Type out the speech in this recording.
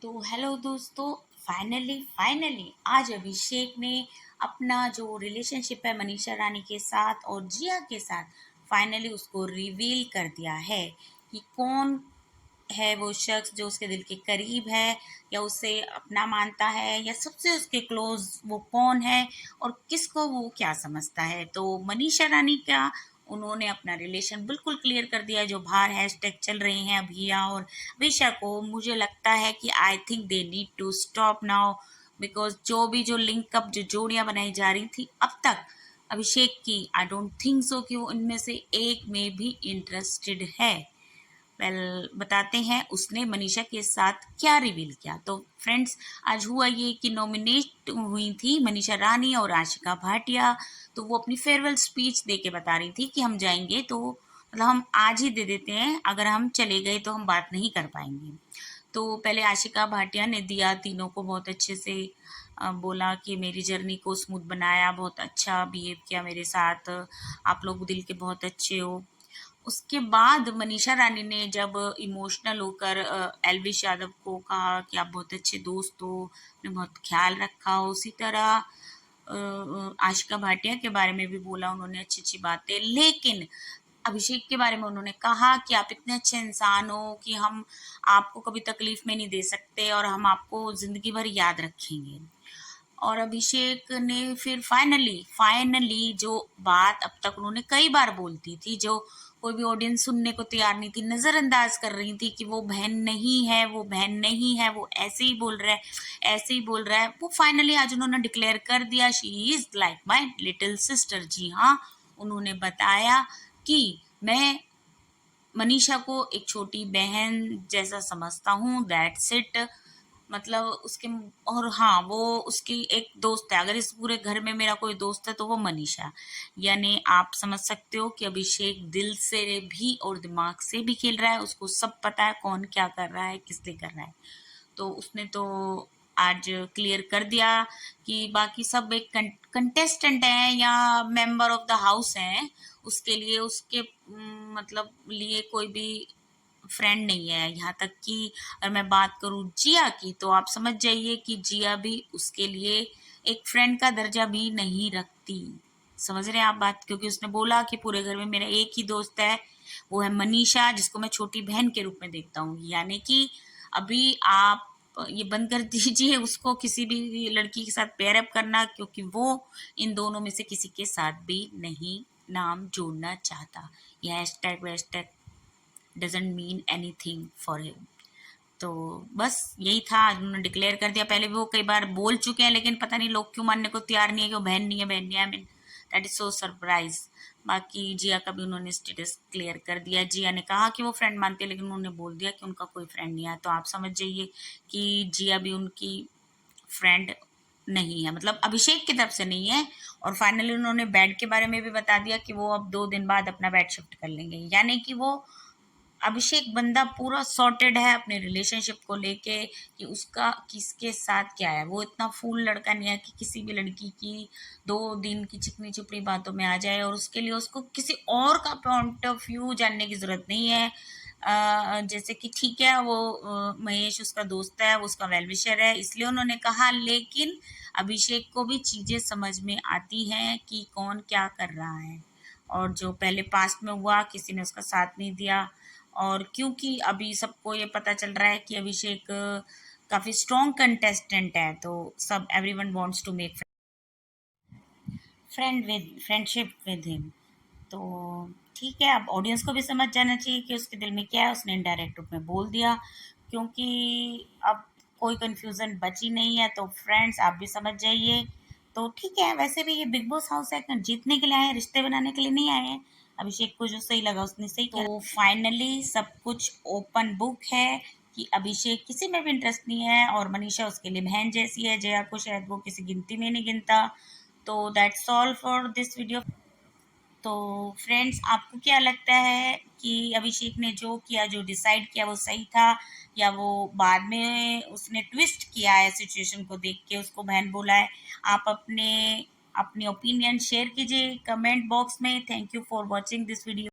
तो हेलो दोस्तों, फाइनली आज अभिषेक ने अपना जो रिलेशनशिप है मनीषा रानी के साथ और जिया के साथ फाइनली उसको रिवील कर दिया है कि कौन है वो शख्स जो उसके दिल के करीब है या उसे अपना मानता है या सबसे उसके क्लोज वो कौन है और किसको वो क्या समझता है। तो मनीषा रानी का उन्होंने अपना रिलेशन बिल्कुल क्लियर कर दिया। जो बाहर हैशटैग चल रहे हैं अभिया और विशा को, मुझे लगता है कि I think they need to stop now, because जो लिंकअप जो जोड़ियां बनाई जा रही थी अब तक अभिषेक की, आई डोंट थिंक सो कि वो इनमें से एक में भी इंटरेस्टेड है। बताते हैं उसने मनीषा के साथ क्या रिवील किया। तो फ्रेंड्स, आज हुआ ये कि नॉमिनेट हुई थी मनीषा रानी और आशिका भाटिया। तो वो अपनी फेयरवेल स्पीच दे के बता रही थी कि हम जाएंगे तो मतलब हम आज ही दे देते हैं, अगर हम चले गए तो हम बात नहीं कर पाएंगे। तो पहले आशिका भाटिया ने दिया, तीनों को बहुत अच्छे से बोला कि मेरी जर्नी को स्मूथ बनाया, बहुत अच्छा बिहेव किया मेरे साथ, आप लोग दिल के बहुत अच्छे हो। उसके बाद मनीषा रानी ने जब इमोशनल होकर एलविश यादव को कहा कि आप बहुत अच्छे दोस्त हो, ने बहुत ख्याल रखा हो, उसी तरह आशिका भाटिया के बारे में भी बोला उन्होंने अच्छी अच्छी बातें। लेकिन अभिषेक के बारे में उन्होंने कहा कि आप इतने अच्छे इंसान हो कि हम आपको कभी तकलीफ में नहीं दे सकते और हम आपको जिंदगी भर याद रखेंगे। और अभिषेक ने फिर फाइनली फाइनली जो बात अब तक उन्होंने कई बार बोलती थी, जो कोई भी ऑडियंस सुनने को तैयार नहीं थी, नजरअंदाज कर रही थी कि वो बहन नहीं है, वो बहन नहीं है, वो ऐसे ही बोल रहा है, ऐसे ही बोल रहा है, वो फाइनली आज उन्होंने डिक्लेयर कर दिया, she is like my little sister. जी हाँ, उन्होंने बताया कि मैं मनीषा को एक छोटी बहन जैसा समझता हूँ, दैट्स इट। मतलब उसके, और हाँ, वो उसकी एक दोस्त है, अगर इस पूरे घर में मेरा कोई दोस्त है तो वो मनीषा। यानी आप समझ सकते हो कि अभिषेक दिल से भी और दिमाग से भी खेल रहा है, उसको सब पता है कौन क्या कर रहा है, किस लिए कर रहा है। तो उसने तो आज क्लियर कर दिया कि बाकी सब एक कंटेस्टेंट हैं या मेंबर ऑफ द हाउस हैं, उसके लिए उसके मतलब लिए कोई भी फ्रेंड नहीं है। यहाँ तक कि अगर मैं बात करूँ जिया की, तो आप समझ जाइए कि जिया भी उसके लिए एक फ्रेंड का दर्जा भी नहीं रखती। समझ रहे हैं आप बात, क्योंकि उसने बोला कि पूरे घर में मेरा एक ही दोस्त है, वो है मनीषा, जिसको मैं छोटी बहन के रूप में देखता हूँ। यानी कि अभी आप ये बंद कर दीजिए उसको किसी भी लड़की के साथ पेयर अप करना, क्योंकि वो इन दोनों में से किसी के साथ भी नहीं नाम जोड़ना चाहता। ये हैशटैग वैशटैग doesn't mean anything for him. तो बस यही था, आज उन्होंने डिक्लेयर कर दिया। पहले भी वो कई बार बोल चुके हैं, लेकिन पता नहीं लोग क्यों मानने को तैयार नहीं है कि वो बहन नहीं है, बहन नहीं है। I mean that is so surprise. बाकी जिया का भी उन्होंने स्टेटस क्लियर कर दिया। जिया ने कहा कि वो फ्रेंड मानती है, लेकिन उन्होंने बोल दिया कि उनका कोई फ्रेंड नहीं है। तो आप समझ जाइए कि जिया भी उनकी फ्रेंड नहीं है, मतलब अभिषेक की तरफ से नहीं है। और फाइनली उन्होंने बेड के बारे में भी बता दिया कि वो अब 2 दिन बाद अपना बेड शिफ्ट कर लेंगे। यानी कि वो अभिषेक बंदा पूरा सॉर्टेड है अपने रिलेशनशिप को लेके कि उसका किसके साथ क्या है। वो इतना फूल लड़का नहीं है कि किसी भी लड़की की 2 दिन की चिकनी चुपड़ी बातों में आ जाए, और उसके लिए उसको किसी और का पॉइंट ऑफ व्यू जानने की जरूरत नहीं है। जैसे कि ठीक है, वो महेश उसका दोस्त है, वो उसका वेलविशर है, इसलिए उन्होंने कहा। लेकिन अभिषेक को भी चीजें समझ में आती हैं कि कौन क्या कर रहा है, और जो पहले पास्ट में हुआ किसी ने उसका साथ नहीं दिया। और क्योंकि अभी सबको ये पता चल रहा है कि अभिषेक काफी स्ट्रॉन्ग कंटेस्टेंट है, तो सब everyone wants to make friendship with him. तो ठीक है, अब ऑडियंस को भी समझ जाना चाहिए कि उसके दिल में क्या है। उसने इनडायरेक्ट रूप में बोल दिया, क्योंकि अब कोई कंफ्यूजन बची नहीं है। तो फ्रेंड्स, आप भी समझ जाइए। तो ठीक है, वैसे भी ये बिग बॉस हाउस है, जीतने के लिए आए हैं, रिश्ते बनाने के लिए नहीं आए हैं। अभिषेक को जो सही लगा उसने सही किया। तो फाइनली सब कुछ ओपन बुक है कि अभिषेक किसी में भी इंटरेस्ट नहीं है और मनीषा उसके लिए बहन जैसी है। जया को शायद वो किसी गिनती में नहीं गिनता। तो that's all for this video. तो फ्रेंड्स, आपको क्या लगता है कि अभिषेक ने जो किया, जो डिसाइड किया, वो सही था, या वो बाद में उसने ट्विस्ट किया है सिचुएशन को देख के उसको बहन बोला है? आप अपने अपनी ओपिनियन शेयर कीजिए कमेंट बॉक्स में। Thank you for watching this video.